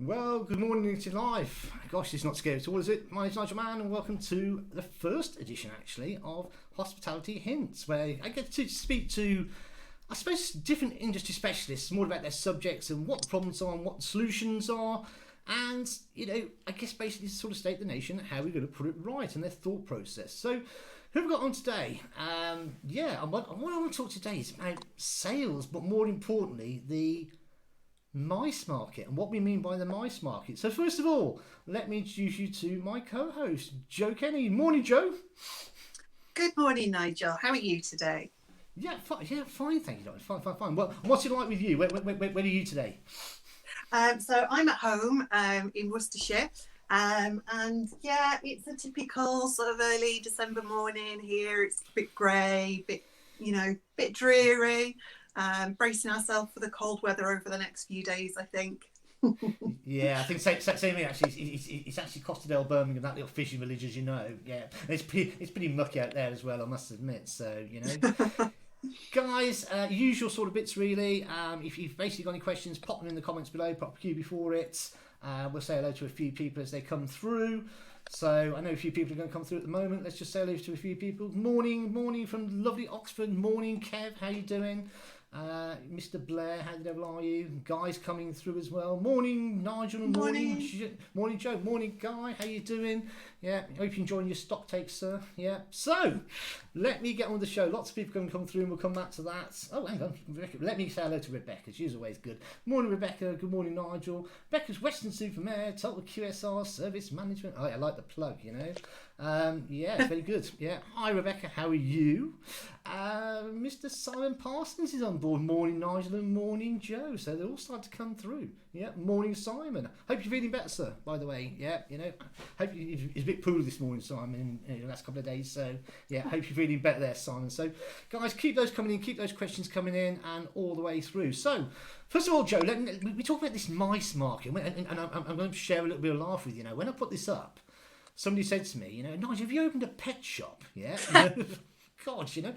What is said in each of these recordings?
Well, good morning into life. Gosh, it's not scary at all, is it? My name's Nigel Mann, and welcome to the first edition, actually, of Hospitality Hints, where I get to speak to, I suppose, different industry specialists, more about their subjects and what the problems are and what the solutions are. And, I guess basically sort of state the nation how we're going to put it right and their thought process. So, who have we got on today? What I want to talk today is about sales, but more importantly, the mice market and what we mean by the mice market. So first of all, let me introduce you to my co-host, Joe Kenny. Morning, Joe. Good morning, Nigel. How are you today? Fine, thank you. Fine. Well, what's it like with you? Where are you today? So I'm at home in Worcestershire, and it's a typical sort of early December morning here. It's a bit grey, bit dreary. Bracing ourselves for the cold weather over the next few days, I think. Yeah, I think same here actually. It's actually Costerdale, Birmingham, that little fishing village, as you know. Yeah, and it's pretty mucky out there as well, I must admit. So guys, usual sort of bits really. If you've basically got any questions, pop them in the comments below. Pop a QB for it. We'll say hello to a few people as they come through. So I know a few people are going to come through at the moment. Let's just say hello to a few people. Morning from lovely Oxford. Morning, Kev. How you doing? Mr. Blair, how the devil are you? Guys coming through as well. Morning, Nigel. Morning, Joe. Morning, Guy. How you doing? Yeah, hope you're enjoying your stock takes, sir. Yeah. So, let me get on with the show. Lots of people going to come through and we'll come back to that. Oh, hang on. Let me say hello to Rebecca. She's always good. Morning, Rebecca. Good morning, Nigel. Becca's Western Supermare, Total QSR, Service Management. Oh, I like the plug, it's very good. Yeah. Hi, Rebecca. How are you? Mr. Simon Parsons is on board. Morning, Nigel, and morning, Joe. So they all start to come through. Yeah. Morning, Simon. Hope you're feeling better, sir. By the way. Yeah. Hope it's a bit poorly this morning, Simon, in the last couple of days. So yeah, hope you're feeling better there, Simon. So guys, keep those coming in, keep those questions coming in, and all the way through. So first of all, Joe, we talk about this mice market, and I'm going to share a little bit of laugh with you. When I put this up, somebody said to me, Nigel, have you opened a pet shop? Yeah. God, So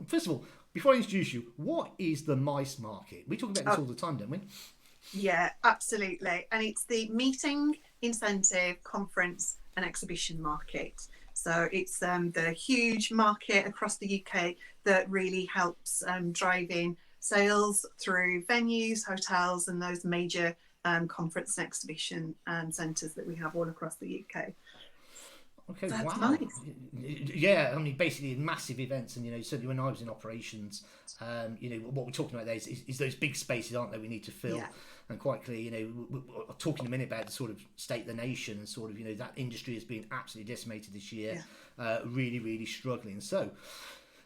first of all, before I introduce you, what is the mice market? We talk about this all the time, don't we? Yeah, absolutely. And it's the meeting, incentive, conference and exhibition market. So it's the huge market across the UK that really helps driving sales through venues, hotels and those major conference and exhibition centres that we have all across the UK. Okay, That's wow. Nice. Yeah, I mean, basically massive events, and certainly when I was in operations, what we're talking about there is those big spaces, aren't they? We need to fill, and quite clearly, we're talking in a minute about the sort of state of the nation, and sort of that industry has been absolutely decimated this year, really, really struggling.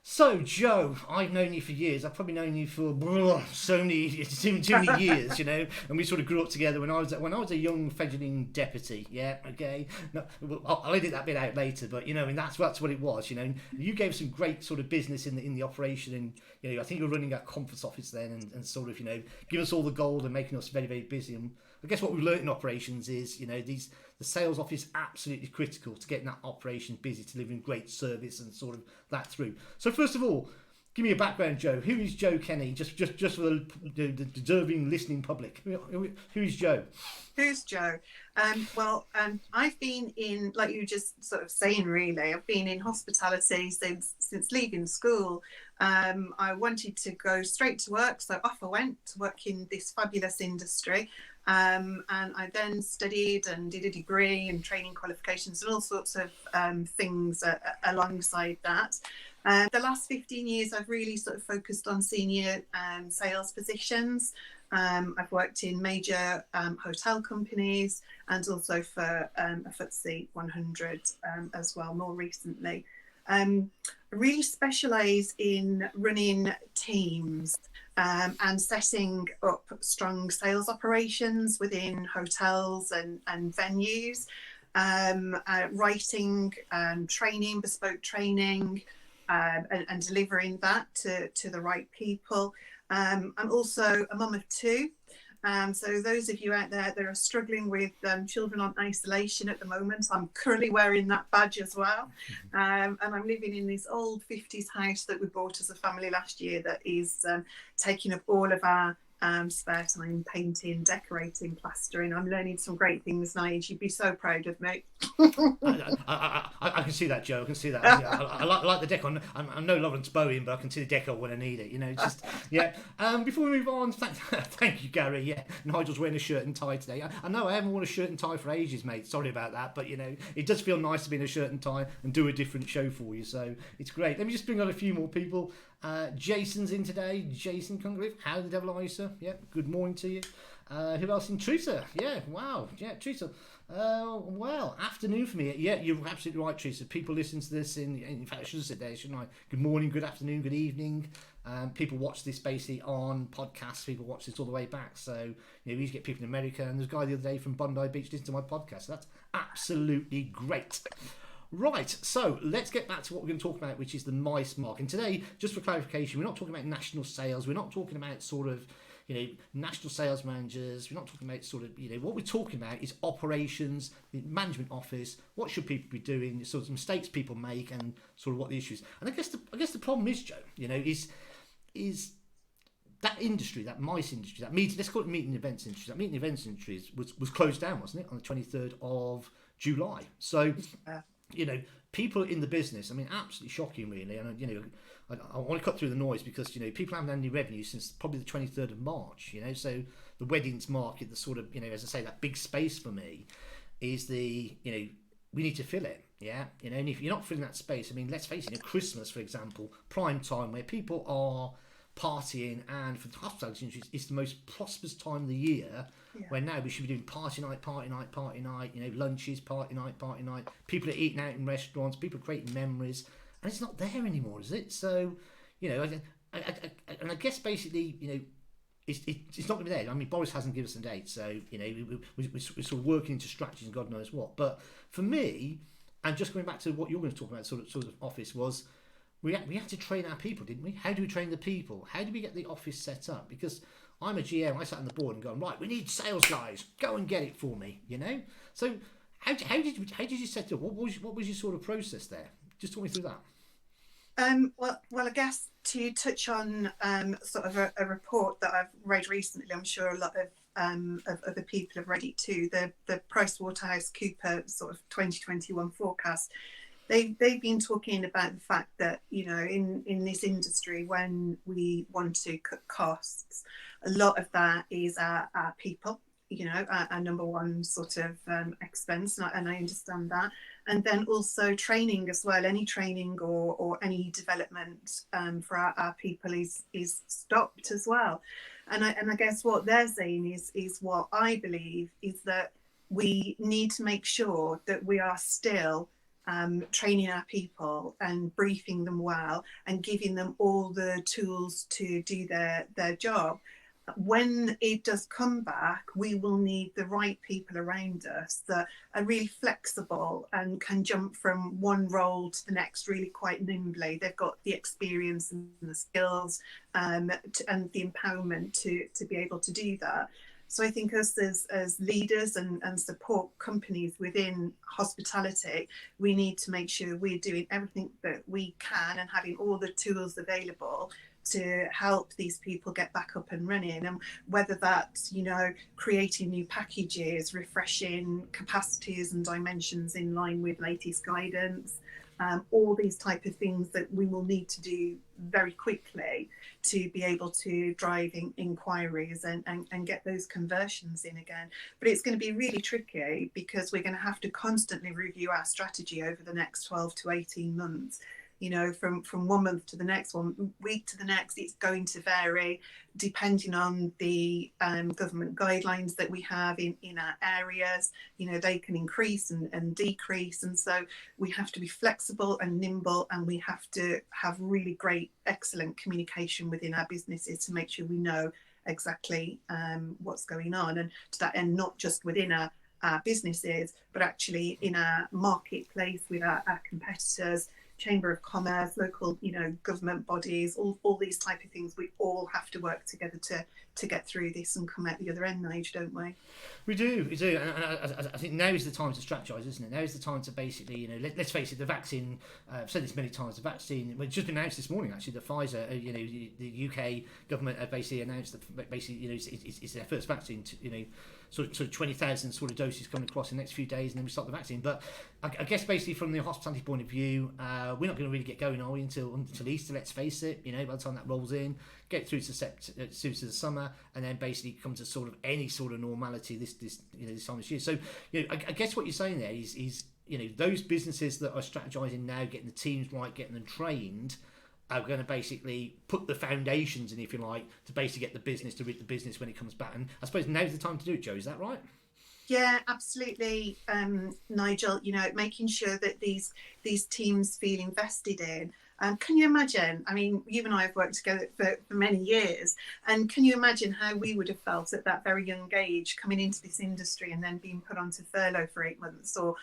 So, Joe, I've known you for years. I've probably known you for too many years, and we sort of grew up together when I was a young fledgling deputy. Yeah, okay. No, I'll edit that bit out later, but and that's what it was. You gave some great sort of business in the operation, and I think you were running our conference office then, and sort of give us all the gold and making us very, very busy. And I guess what we've learnt in operations is the sales office is absolutely critical to getting that operation busy, delivering great service and sort of that through. So first of all, give me a background, Joe. Who is Joe Kenny? Just for the deserving listening public. Who is Joe? Who's Joe? I've been in, like you were just sort of saying, really, I've been in hospitality since leaving school. I wanted to go straight to work, so off I went to work in this fabulous industry. And I then studied and did a degree and training qualifications and all sorts of things alongside that. The last 15 years, I've really sort of focused on senior sales positions. I've worked in major hotel companies and also for a FTSE 100 as well, more recently. I really specialise in running teams and setting up strong sales operations within hotels and venues, writing training, bespoke training, and delivering that to the right people. I'm also a mum of two. So those of you out there that are struggling with children on isolation at the moment, I'm currently wearing that badge as well. And I'm living in this old 50s house that we bought as a family last year that is taking up all of our spare time painting, decorating, plastering. I'm learning some great things, Nige. You'd be so proud of me. I can see that, Joe. I can see that. I like the deco. I'm no Lawrence Bowen, but I can see the deco when I need it. You know, it's just yeah. Before we move on, thank you, Gary. Yeah, Nigel's wearing a shirt and tie today. I know I haven't worn a shirt and tie for ages, mate. Sorry about that, but you know, it does feel nice to be in a shirt and tie and do a different show for you. So it's great. Let me just bring on a few more people. Jason's in today. Jason Cungrave, how the devil are you, sir? Yeah, good morning to you. Who else in? Teresa. Yeah, wow. Yeah, Teresa. Well, afternoon for me. Yeah, you're absolutely right, Teresa. People listen to this in fact, I should have said there, shouldn't I? Good morning, good afternoon, good evening. People watch this basically on podcasts. People watch this all the way back. So, you know, we used to get people in America, and there's a guy the other day from Bondi Beach listening to my podcast. So that's absolutely great. Right, so let's get back to what we're going to talk about, which is the MICE mark. And today, just for clarification, we're not talking about national sales. We're not talking about sort of, you know, national sales managers. We're not talking about sort of, you know, what we're talking about is operations, the management office. What should people be doing? Sort of mistakes people make, and sort of what the issues. And I guess the problem is, Joe, you know, is that industry, that MICE industry, that meeting. Let's call it meeting events industry. That meeting events industry was closed down, wasn't it, on the 23rd of July? So. You know, people in the business, I mean, absolutely shocking, really. And, you know, I want to cut through the noise because, you know, people haven't had any revenue since probably the 23rd of March, you know. So the weddings market, the sort of, you know, as I say, that big space for me is the, you know, we need to fill it, yeah. You know, and if you're not filling that space, I mean, let's face it, you know, Christmas, for example, prime time where people are partying, and for the hospitality industry, it's the most prosperous time of the year. Yeah. Where now we should be doing party night, you know, lunches, party night. People are eating out in restaurants, people are creating memories, and it's not there anymore, is it? So, you know, I guess basically, you know, it's not going to be there. I mean, Boris hasn't given us a date, so, you know, we're sort of working into strategies and God knows what. But for me, and just going back to what you're going to talk about, sort of office, was we had to train our people, didn't we? How do we train the people? How do we get the office set up? Because I'm a GM, I sat on the board and going, right, we need sales guys, go and get it for me, you know? So how did you set it up? What was your sort of process there? Just talk me through that. Well, I guess to touch on sort of a report that I've read recently, I'm sure a lot of other people have read it too, the PricewaterhouseCoopers sort of 2021 forecast. They've been talking about the fact that, you know, in this industry, when we want to cut costs, a lot of that is our people, you know, our number one sort of expense, and I understand that. And then also training as well. Any training or any development for our people is stopped as well. And I guess what they're saying is what I believe is that we need to make sure that we are still training our people and briefing them well and giving them all the tools to do their job. When it does come back, we will need the right people around us that are really flexible and can jump from one role to the next really quite nimbly. They've got the experience and the skills and the empowerment to be able to do that. So I think us as leaders and support companies within hospitality, we need to make sure we're doing everything that we can and having all the tools available to help these people get back up and running. And whether that's, you know, creating new packages, refreshing capacities and dimensions in line with latest guidance, all these type of things that we will need to do very quickly to be able to drive inquiries and get those conversions in again. But it's going to be really tricky because we're going to have to constantly review our strategy over the next 12 to 18 months. You know, from 1 month to the next, 1 week to the next, it's going to vary depending on the government guidelines that we have in our areas. You know, they can increase and decrease. And so we have to be flexible and nimble, and we have to have really great, excellent communication within our businesses to make sure we know exactly what's going on. And to that end, not just within our businesses, but actually in our marketplace with our competitors, Chamber of Commerce, local, government bodies, all these type of things. We all have to work together to get through this and come out the other end, Nige, don't we? We do. And I think now is the time to strategise, isn't it? Now is the time to basically, let's face it, the vaccine, I've said this many times, the vaccine, it's just been announced this morning actually, the Pfizer, the UK government have basically announced that basically, it's their first vaccine, sort of 20,000 sort of doses coming across in the next few days, and then we start the vaccine. But I guess basically from the hospitality point of view, we're not going to really get going, are we, until Easter, let's face it, by the time that rolls in, get through to the summer, and then basically come to sort of any sort of normality this time this year. So I guess what you're saying there is those businesses that are strategizing now, getting the teams right, getting them trained, are going to basically put the foundations in, if you like, to basically get the business, to reap the business when it comes back. And I suppose now's the time to do it, Joe. Is that right? Yeah, absolutely, Nigel. Making sure that these teams feel invested in. Can you imagine? I mean, you and I have worked together for many years, and can you imagine how we would have felt at that very young age, coming into this industry and then being put onto furlough for 8 months, or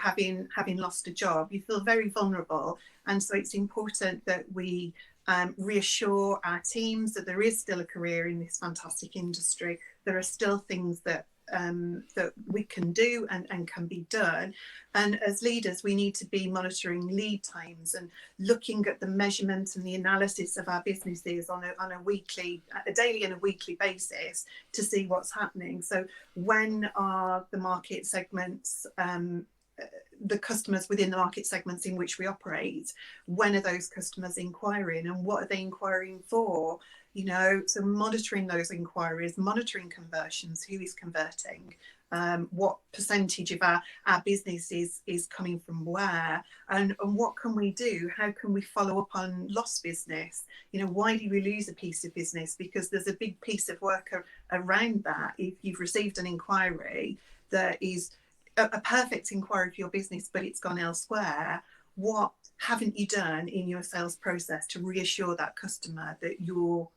having lost a job? You feel very vulnerable, and so it's important that we reassure our teams that there is still a career in this fantastic industry. There are still things that we can do and can be done. And as leaders, we need to be monitoring lead times and looking at the measurement and the analysis of our businesses on a daily and a weekly basis to see what's happening. So when are the market segments, the customers within the market segments in which we operate, when are those customers inquiring, and what are they inquiring for? So monitoring those inquiries, monitoring conversions, who is converting, what percentage of our business is coming from where, and what can we do? How can we follow up on lost business? Why do we lose a piece of business? Because there's a big piece of work around that. If you've received an inquiry that is a perfect inquiry for your business, but it's gone elsewhere, what haven't you done in your sales process to reassure that customer that you're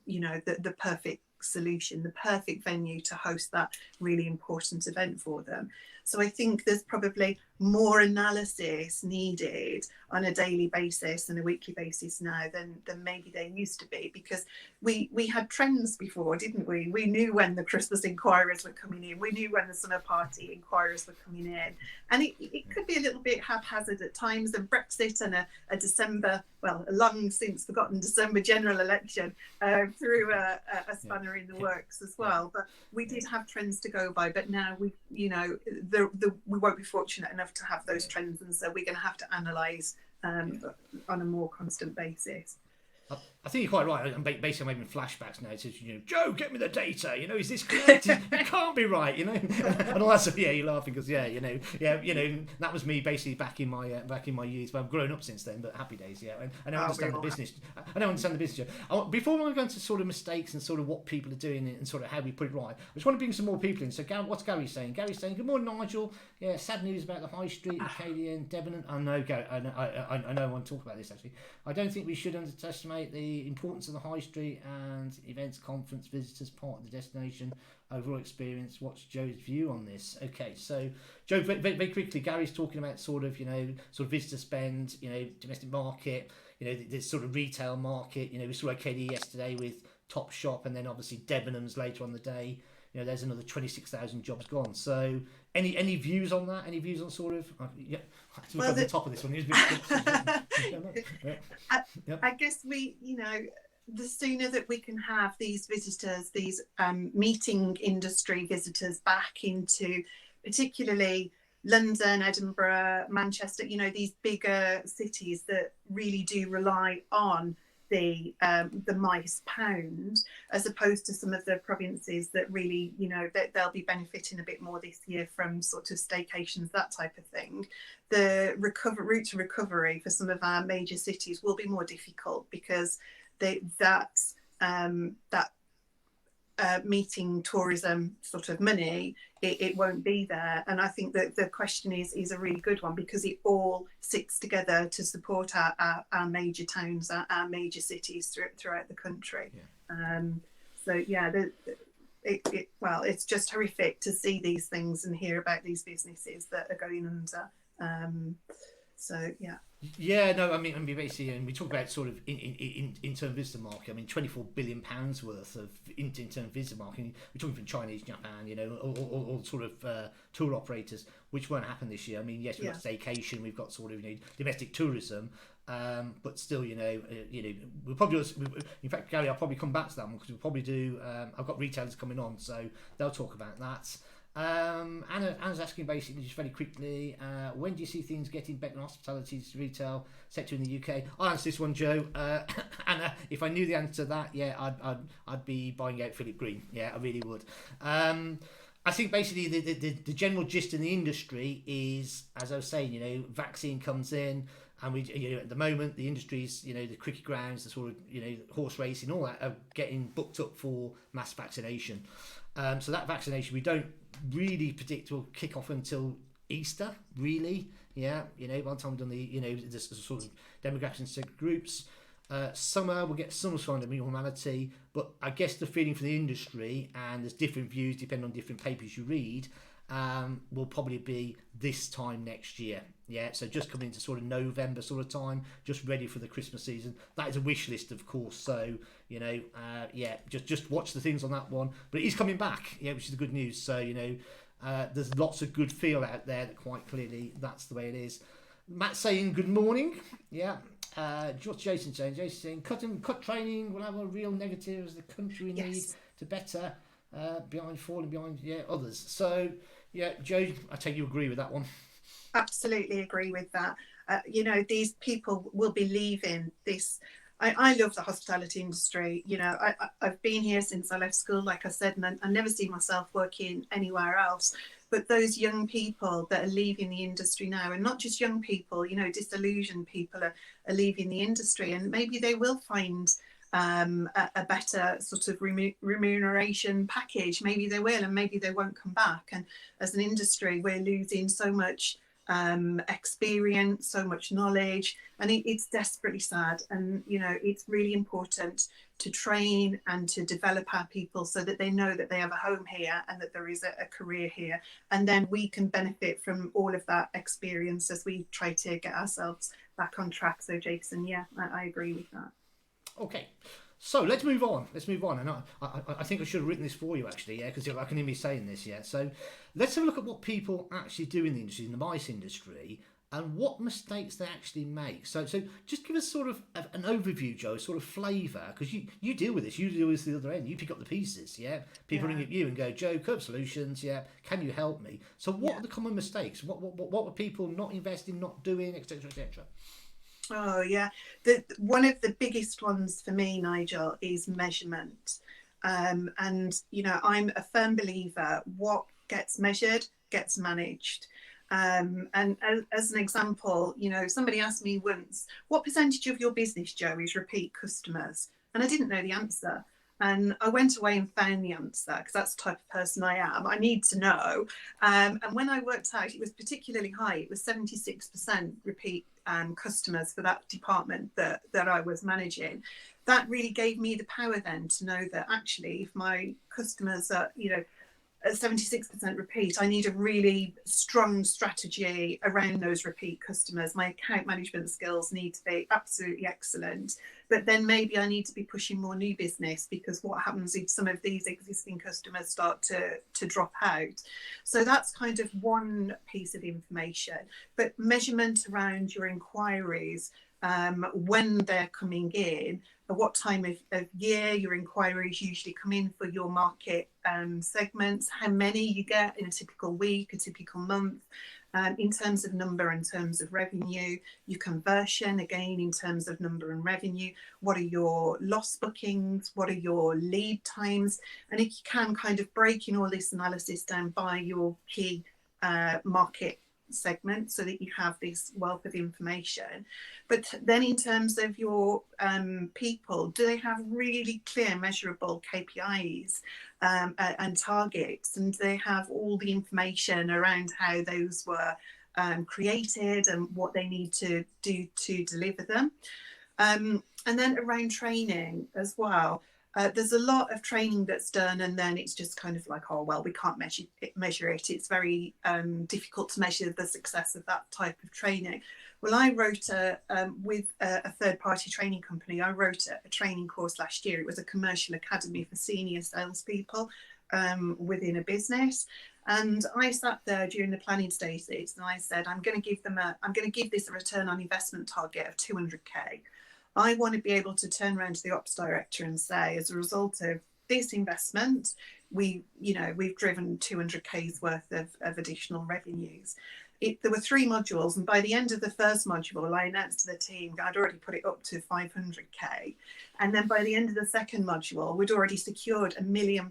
the perfect solution, the perfect venue to host that really important event for them? So I think there's probably more analysis needed on a daily basis and a weekly basis now than maybe there used to be, because we had trends before, didn't we? We knew when the Christmas inquiries were coming in, we knew when the summer party inquiries were coming in, and it could be a little bit haphazard at times, and Brexit and a December, well, a long since forgotten December general election threw a spanner in the works as well. But we did have trends to go by, but now we won't be fortunate enough to have those trends, and so we're going to have to analyse on a more constant basis. I think you're quite right. I'm basically having flashbacks now to, Joe, get me the data. Is this correct? It can't be right, And all that stuff. Yeah, you're laughing because that was me basically back in my youth. But I've grown up since then. But happy days, yeah. And I understand the business. I don't understand the business. Before we go into sort of mistakes and sort of what people are doing and sort of how we put it right, I just want to bring some more people in. So, what's Gary saying? Gary's saying, "Good morning, Nigel. Yeah, sad news about the High Street, Acadian, Devon." I know, Gary. I know. I want to talk about this actually. I don't think we should underestimate the importance of the High Street and events, conference, visitors, part of the destination, overall experience. What's Joe's view on this? Okay, so Joe, very quickly, Gary's talking about sort of visitor spend, domestic market, this sort of retail market. We saw Acadia yesterday with Top Shop, and then obviously Debenhams later on the day. There's another 26,000 jobs gone. So any views on that? Any views on sort of well, the top of this one? I guess the sooner that we can have these visitors, these meeting industry visitors back into particularly London, Edinburgh, Manchester, these bigger cities that really do rely on the mice pound, as opposed to some of the provinces that really, that they'll be benefiting a bit more this year from sort of staycations, that type of thing. The route to recovery for some of our major cities will be more difficult because that meeting tourism sort of money, it won't be there. And I think that the question is a really good one, because it all sits together to support our major towns, our major cities throughout the country. It's just horrific to see these things and hear about these businesses that are going under. So yeah. Yeah, no, I mean, basically, and we talk about sort of in term visitor market. I mean, £24 billion worth of in term visitor market. We're talking from Chinese, Japan, all sort of tour operators, which won't happen this year. I mean, yes, we've got staycation, we've got sort of domestic tourism, but still, we'll probably, in fact, Gary, I'll probably come back to that one because we'll probably do. I've got retailers coming on, so they'll talk about that. Anna's asking basically just very quickly, when do you see things getting better in hospitality retail sector in the UK? I'll answer this one, Joe. Anna, if I knew the answer to that, yeah, I'd be buying out Philip Green. Yeah, I really would. I think basically the general gist in the industry is, as I was saying, vaccine comes in, and we, at the moment the industries, the cricket grounds, the sort of, horse racing, all that are getting booked up for mass vaccination. So that vaccination we don't really predict will kick off until Easter, really. Yeah, by the time we've done the sort of demographics and groups. Summer we'll get some kind of normality, but I guess the feeling for the industry, and there's different views depending on different papers you read, will probably be this time next year. Yeah, so just coming into sort of November sort of time, just ready for the Christmas season. That is a wish list, of course. So just watch the things on that one. But it is coming back, which is the good news. So there's lots of good feel out there that quite clearly that's the way it is. Matt saying good morning. Yeah. What's Jason saying? Jason saying cut training will have a real negative as the country need to better falling behind others. So yeah, Joe, I take you agree with that one. Absolutely agree with that. These people will be leaving this. I love the hospitality industry. I've been here since I left school, like I said, and I never see myself working anywhere else. But those young people that are leaving the industry now, and not just young people, disillusioned people are leaving the industry, and maybe they will find a better sort of remuneration package. Maybe they will, and maybe they won't come back. And as an industry, we're losing so much experience, so much knowledge, and it's desperately sad. And it's really important to train and to develop our people so that they know that they have a home here and that there is a career here, and then we can benefit from all of that experience as we try to get ourselves back on track. So Jason, yeah, I agree with that. Okay, so let's move on. And I think I should have written this for you actually, because I can hear me saying this, So let's have a look at what people actually do in the industry, in the mice industry, and what mistakes they actually make. So just give us sort of an overview, Joe, sort of flavour, because you deal with this. You deal with the other end. You pick up the pieces, People ring at you and go, Joe, Curb Solutions, can you help me? So what are the common mistakes? What were people not investing, not doing, etc., etc.? Oh yeah, one of the biggest ones for me, Nigel, is measurement. And I'm a firm believer: what gets measured gets managed. And as an example, somebody asked me once, "What percentage of your business, Joe, is repeat customers?" And I didn't know the answer. And I went away and found the answer, because that's the type of person I am. I need to know. And when I worked out, it was particularly high. It was 76% repeat customers for that department that I was managing. That really gave me the power then to know that actually, if my customers are, at 76% repeat, I need a really strong strategy around those repeat customers. My account management skills need to be absolutely excellent. But then maybe I need to be pushing more new business, because what happens if some of these existing customers start to drop out? So that's kind of one piece of information. But measurement around your inquiries, when they're coming in, at what time of year your inquiries usually come in for your market segments, how many you get in a typical week, a typical month, in terms of number, in terms of revenue, your conversion, again, in terms of number and revenue, what are your lost bookings, what are your lead times, and if you can kind of breaking all this analysis down by your key market segment so that you have this wealth of information. But then in terms of your people, do they have really clear measurable KPIs and targets, and do they have all the information around how those were created and what they need to do to deliver them? And then around training as well. There's a lot of training that's done, and then it's just kind of like, oh, well, we can't measure it. It's very difficult to measure the success of that type of training. Well, I wrote with a third-party training company. I wrote a training course last year. It was a commercial academy for senior salespeople within a business. And I sat there during the planning stages, and I said, I'm going to give this a return on investment target of 200k. I want to be able to turn around to the ops director and say, as a result of this investment, we've driven 200k's worth of additional revenues. There were 3 modules, and by the end of the first module, I announced to the team I'd already put it up to 500k, and then by the end of the second module, we'd already secured £1 million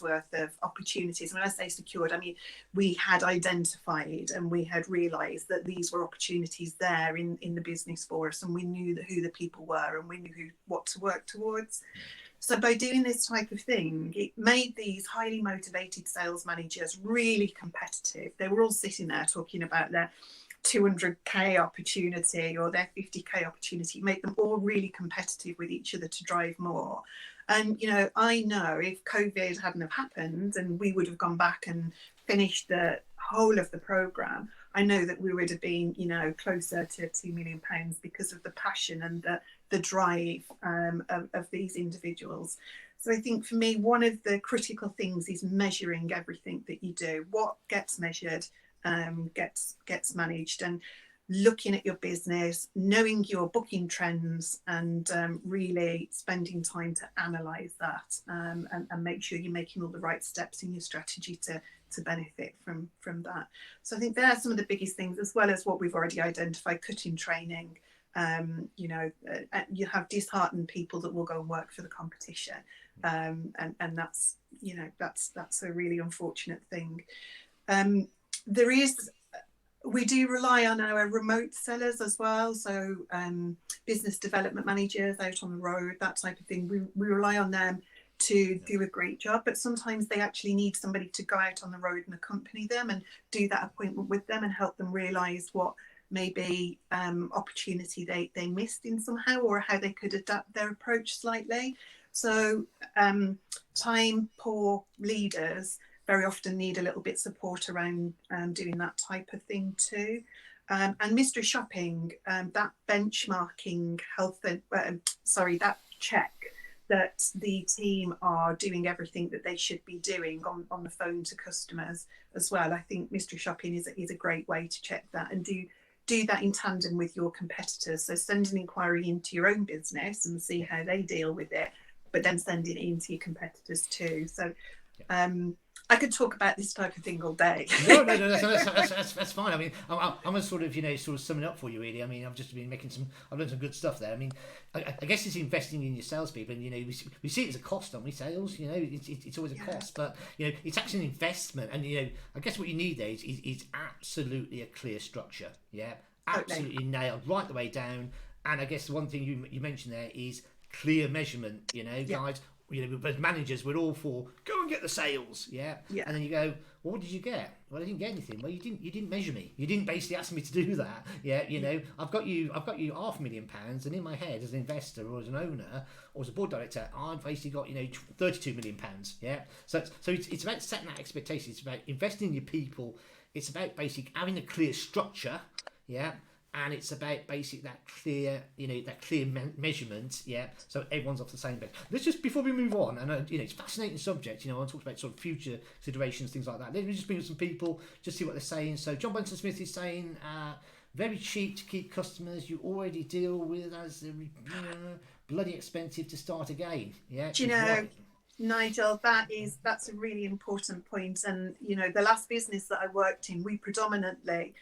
worth of opportunities. When I say secured, I mean we had identified and we had realised that these were opportunities there in the business for us, and we knew who the people were, and we knew what to work towards. So by doing this type of thing, it made these highly motivated sales managers really competitive. They were all sitting there talking about their 200k opportunity or their 50k opportunity. It made them all really competitive with each other to drive more. And, I know if COVID hadn't have happened and we would have gone back and finished the whole of the programme, I know that we would have been, closer to £2 million because of the passion and the drive of these individuals. So I think for me, one of the critical things is measuring everything that you do. What gets measured gets managed, and looking at your business, knowing your booking trends, and really spending time to analyse that and make sure you're making all the right steps in your strategy to benefit from that. So I think there are some of the biggest things, as well as what we've already identified, cutting training. You have disheartened people that will go and work for the competition, and that's that's a really unfortunate thing. We do rely on our remote sellers as well, so business development managers out on the road, that type of thing. We rely on them to do a great job, but sometimes they actually need somebody to go out on the road and accompany them and do that appointment with them and help them realise what maybe opportunity they missed in somehow, or how they could adapt their approach slightly. So time poor leaders very often need a little bit support around doing that type of thing too. And mystery shopping, that benchmarking that check that the team are doing everything that they should be doing on the phone to customers as well. I think mystery shopping is a great way to check that, and do that in tandem with your competitors. So send an inquiry into your own business and see how they deal with it, but then send it into your competitors too. So I could talk about this type of thing all day. No, that's fine. I mean, I'm gonna sort of summing up for you, really. I mean, I've just been I've done some good stuff there. I mean, I guess it's investing in your salespeople, and we see it as a cost, don't we? Sales, it's always a cost, but it's actually an investment, and I guess what you need there is absolutely a clear structure. Yeah, absolutely nailed right the way down. And I guess the one thing you mentioned there is clear measurement. Guys. As managers, we're all for go and get the sales, yeah. And then you go, well, what did you get? Well, I didn't get anything. Well, you didn't measure me. You didn't basically ask me to do that, yeah. I've got you £500,000, and in my head, as an investor or as an owner or as a board director, I've basically got £32 million, yeah. So it's about setting that expectation. It's about investing in your people. It's about basically having a clear structure, yeah. And it's about that clear measurement, yeah. So everyone's off the same page. Let's just, before we move on, and it's a fascinating subject. I talk about sort of future considerations, things like that. Let me just bring up some people, just see what they're saying. So John Benson Smith is saying, very cheap to keep customers you already deal with, as bloody expensive to start again. Yeah. Do you know? Right. Nigel, that's a really important point. And the last business that I worked in, we predominantly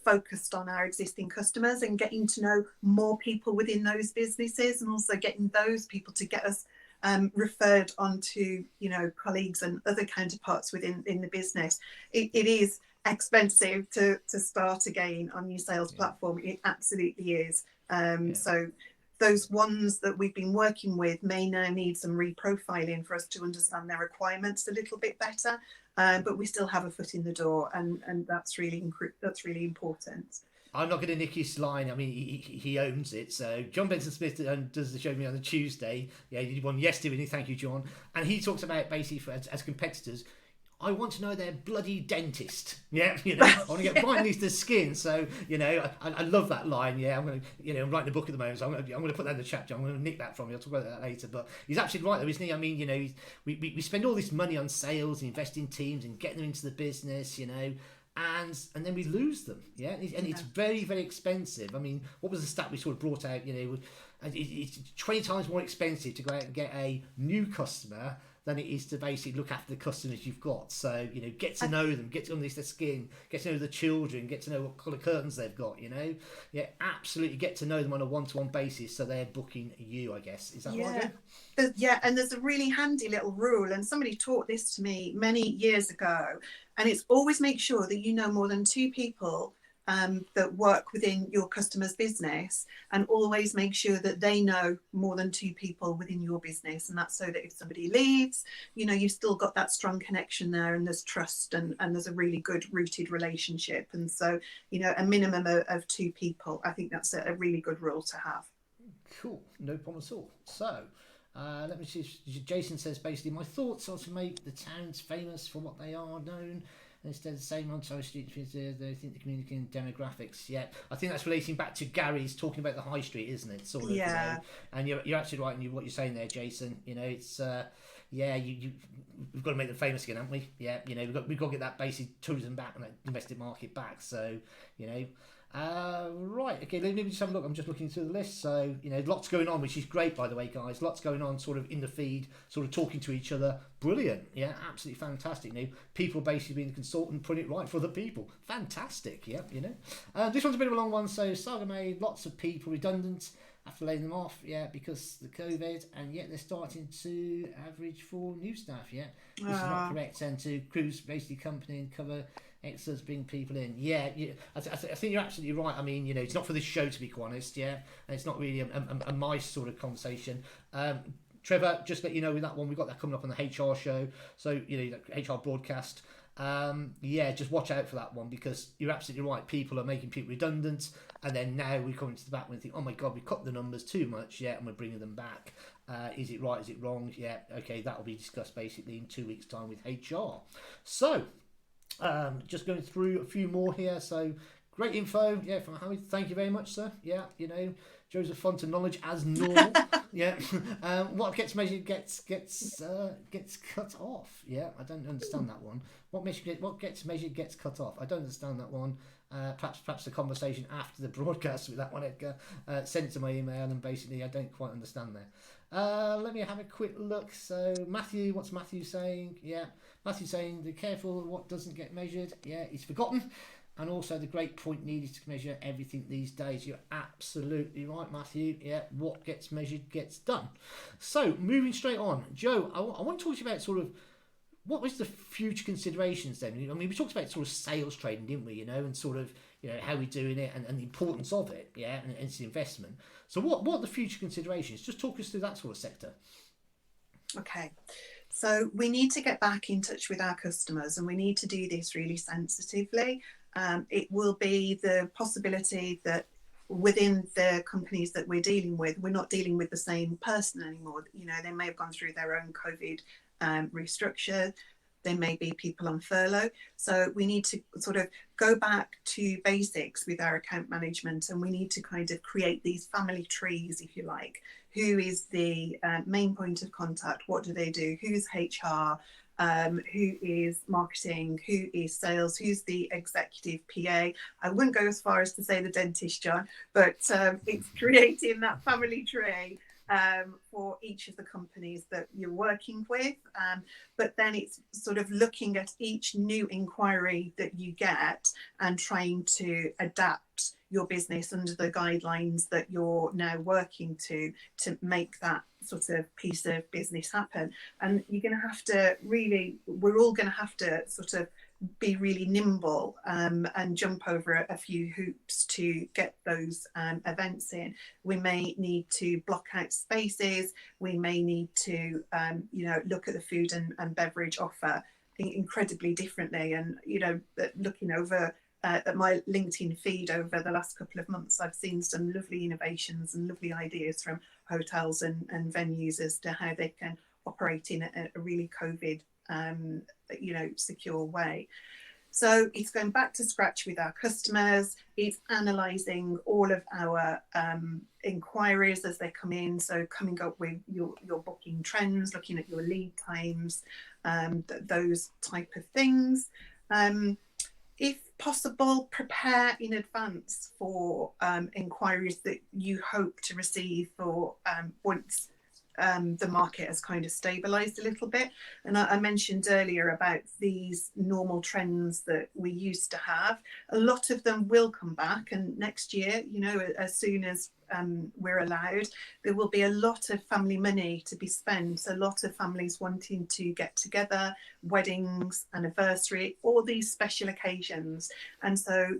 focused on our existing customers and getting to know more people within those businesses, and also getting those people to get us referred onto colleagues and other counterparts within the business. It is expensive to start again on your sales platform. It absolutely is. So those ones that we've been working with may now need some reprofiling for us to understand their requirements a little bit better. But we still have a foot in the door, and that's really important. I'm not going to nick his line. I mean, he owns it. So John Benson Smith does the show with me on the Tuesday. Yeah, he did one yesterday. Thank you, John. And he talks about basically as competitors, I want to know their bloody dentist. Yeah, you know, I want to get right underneath the skin. So, you know, I love that line. Yeah, I'm going to, you know, I'm writing a book at the moment, so I'm going to put that in the chapter. I'm going to nick that from you. I'll talk about that later. But he's absolutely right, though, isn't he? I mean, you know, we spend all this money on sales, and invest in teams, and getting them into the business, you know. And then we lose them, yeah, and it's very, very expensive. I mean, what was the stat we sort of brought out? You know, it's 20 times more expensive to go out and get a new customer than it is to basically look after the customers you've got. So, you know, get to know them, get to understand their skin, get to know the children, get to know what colour curtains they've got, you know. Yeah, absolutely get to know them on a one-to-one basis, so they're booking you, I guess. Is that right? Yeah, and there's a really handy little rule, and somebody taught this to me many years ago, and it's always make sure that you know more than 2 people that work within your customer's business, and always make sure that they know more than 2 people within your business. And that's so that if somebody leaves, you know, you've still got that strong connection there, and there's trust, and there's a really good rooted relationship. And so, you know, a minimum of 2 people, I think that's a really good rule to have. Cool, no problem at all. So, let me see. Jason says basically, my thoughts are to make the towns famous for what they are known. Instead of the same on Torres Street, they think the community and demographics. Yeah, I think that's relating back to Gary's talking about the high street, isn't it? Sort of. Yeah. You know? And you're absolutely right in what you're saying there, Jason. You know, it's yeah, we've got to make them famous again, haven't we? Yeah, you know, we've got to get that basic tourism back and that domestic market back. So, you know. Right, okay, let me just have a look. I'm just looking through the list. So, you know, lots going on, which is great, by the way, guys. Lots going on sort of in the feed, sort of talking to each other. Brilliant. Yeah, absolutely fantastic. You know, people basically being the consultant, putting it right for the people. Fantastic, yeah, you know. This one's a bit of a long one. So, Saga made lots of people redundant after laying them off, yeah, because the COVID, and yet they're starting to average for new staff, yeah. This is not correct. And to cruise basically company and cover extras, bring people in. Yeah, I think you're absolutely right. I mean, you know, it's not for this show, to be quite honest, yeah, and it's not really a my sort of conversation. Trevor, just let you know with that one, we've got that coming up on the HR show, so, you know, HR broadcast. Yeah, just watch out for that one, because you're absolutely right. People are making people redundant, and then now we come into the back and think, oh my God, we cut the numbers too much, yeah, and we're bringing them back. Is it right? Is it wrong? Yeah, okay, that will be discussed basically in 2 weeks' time with HR. So, just going through a few more here. So, great info, yeah, from Hamid. Thank you very much, sir. Yeah, you know, Joe's a font of knowledge as normal. Yeah, what gets measured gets cut off. Yeah, I don't understand that one. What gets measured gets cut off. I don't understand that one. Perhaps the conversation after the broadcast with that one, Edgar. Send it to my email, and basically I don't quite understand there. Let me have a quick look. So Matthew, what's Matthew saying? Yeah, Matthew saying, be careful what doesn't get measured. Yeah, it's forgotten. And also the great point needed to measure everything these days. You're absolutely right, Matthew. Yeah, what gets measured gets done. So moving straight on, Joe, I want to talk to you about sort of what was the future considerations then. I mean, we talked about sort of sales trading, didn't we? You know, and sort of, you know, how we're doing it, and the importance of it. Yeah, and it's the investment. So what are the future considerations? Just talk us through that sort of sector. Okay. So we need to get back in touch with our customers, and we need to do this really sensitively. It will be the possibility that within the companies that we're dealing with, we're not dealing with the same person anymore. You know, they may have gone through their own COVID restructure. There may be people on furlough. So we need to sort of go back to basics with our account management, and we need to kind of create these family trees, if you like. Who is the main point of contact? What do they do? Who's HR? Who is marketing? Who is sales? Who's the executive PA? I wouldn't go as far as to say the dentist, John, but it's creating that family tree for each of the companies that you're working with. But then it's sort of looking at each new inquiry that you get and trying to adapt your business under the guidelines that you're now working to make that sort of piece of business happen. And you're going to have to really, we're all going to have to sort of be really nimble and jump over a few hoops to get those events in. We may need to block out spaces. We may need to, you know, look at the food and beverage offer incredibly differently. And, you know, looking over at my LinkedIn feed over the last couple of months, I've seen some lovely innovations and lovely ideas from hotels and venues as to how they can operate in a really COVID secure way. So it's going back to scratch with our customers. It's analysing all of our inquiries as they come in. So coming up with your booking trends, looking at your lead times, those type of things. If possible, prepare in advance for inquiries that you hope to receive for once the market has kind of stabilized a little bit. And I mentioned earlier about these normal trends that we used to have. A lot of them will come back, and next year, as soon as we're allowed, there will be a lot of family money to be spent, a lot of families wanting to get together, weddings, anniversary, all these special occasions. And so,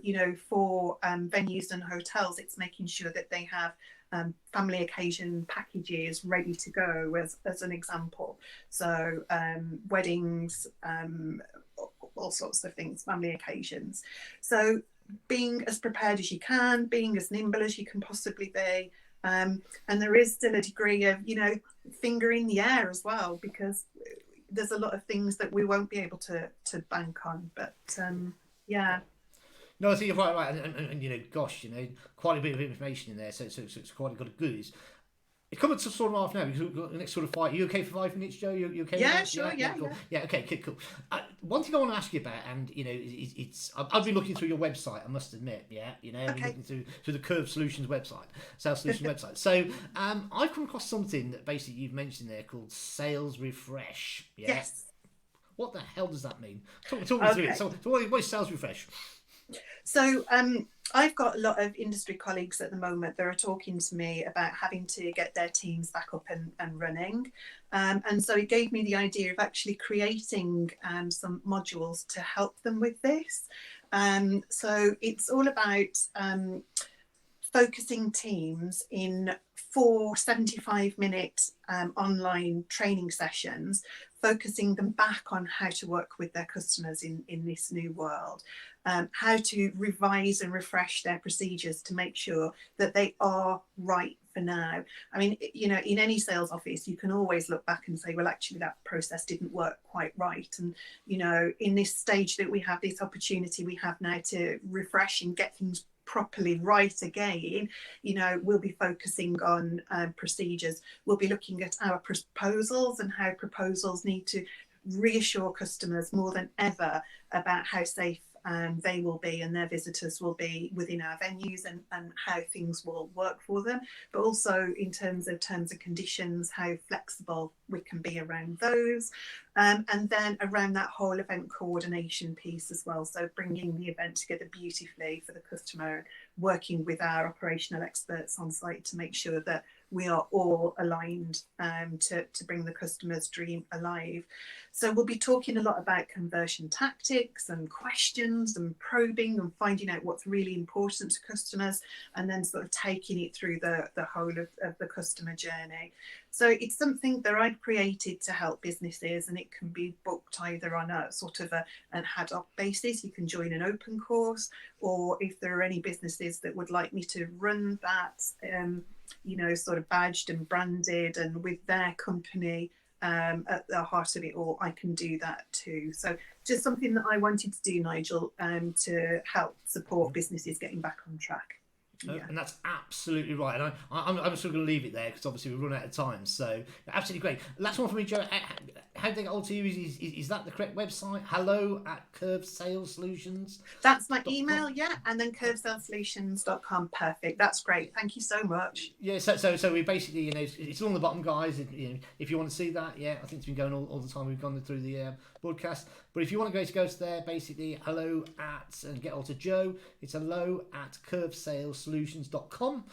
for venues and hotels, it's making sure that they have family occasion packages ready to go, as an example. So weddings, all sorts of things, family occasions. So being as prepared as you can, being as nimble as you can possibly be. And there is still a degree of, finger in the air as well, because there's a lot of things that we won't be able to bank on. But yeah. No, I think you're quite right, and gosh, quite a bit of information in there, so it's quite got a good. It's coming to sort of half now. We've got the next sort of 5. Are you okay for 5 minutes, Joe? You okay? Yeah, with sure. Yeah, cool. Yeah, okay, cool. One thing I want to ask you about, and it's I've been looking through your website. I must admit, I've been looking through the Curve Solutions website, Sales Solutions website. So I've come across something that basically you've mentioned there called Sales Refresh. Yeah? Yes. What the hell does that mean? Talk me through it. So what is Sales Refresh? So I've got a lot of industry colleagues at the moment that are talking to me about having to get their teams back up and running. And so it gave me the idea of actually creating some modules to help them with this. So it's all about focusing teams in 4 75-minute online training sessions, focusing them back on how to work with their customers in this new world, how to revise and refresh their procedures to make sure that they are right for now. I mean, in any sales office, you can always look back and say, well, actually, that process didn't work quite right. And, in this stage that we have, this opportunity we have now to refresh and get things properly right again, we'll be focusing on procedures. We'll be looking at our proposals and how proposals need to reassure customers more than ever about how safe they will be and their visitors will be within our venues, and how things will work for them, but also in terms of terms and conditions, how flexible we can be around those, and then around that whole event coordination piece as well, so bringing the event together beautifully for the customer, working with our operational experts on site to make sure that we are all aligned to bring the customer's dream alive. So we'll be talking a lot about conversion tactics and questions and probing and finding out what's really important to customers, and then sort of taking it through the whole of the customer journey. So it's something that I've created to help businesses, and it can be booked either on a sort of an ad hoc basis. You can join an open course, or if there are any businesses that would like me to run that, sort of badged and branded and with their company at the heart of it all, I can do that too. So just something that I wanted to do, Nigel, to help support businesses getting back on track. Yeah. And that's absolutely right. And I'm still going to leave it there because obviously we've run out of time. So absolutely great. Last one for me, Joe. How do they get hold to you? Is that the correct website? Hello@Curve Sales Solutions. That's my email, yeah. And then curvesalesolutions.com. Perfect. That's great. Thank you so much. Yeah. So we basically, it's on the bottom, guys. If you want to see that, I think it's been going all the time we've gone through the broadcast. But if you want to go to there, basically and get hold to Joe. It's hello@curvesalesolutions.com.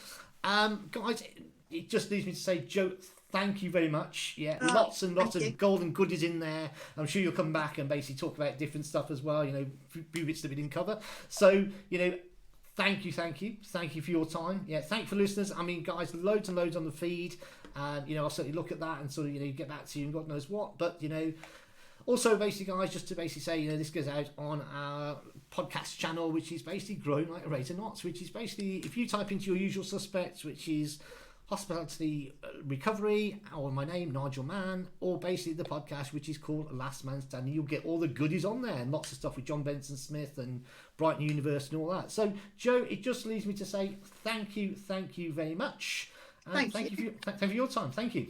Guys, it just leaves me to say, Joe, thank you very much. Lots and lots of golden goodies in there. I'm sure you'll come back and basically talk about different stuff as well, few bits that we didn't cover. So, thank you for your time. Thank you for listeners. I mean, guys, loads and loads on the feed. I'll certainly look at that and sort of, get back to you and God knows what. But, also, basically, guys, just to basically say, this goes out on our podcast channel, which is basically growing like a rate of knots, which is basically, if you type into your usual suspects, which is Hospitality Recovery, or my name, Nigel Mann, or basically the podcast, which is called Last Man Standing. You'll get all the goodies on there, and lots of stuff with John Benson Smith and Brighton University and all that. So, Joe, it just leaves me to say thank you very much. Thank you. Thank you for your time. Thank you.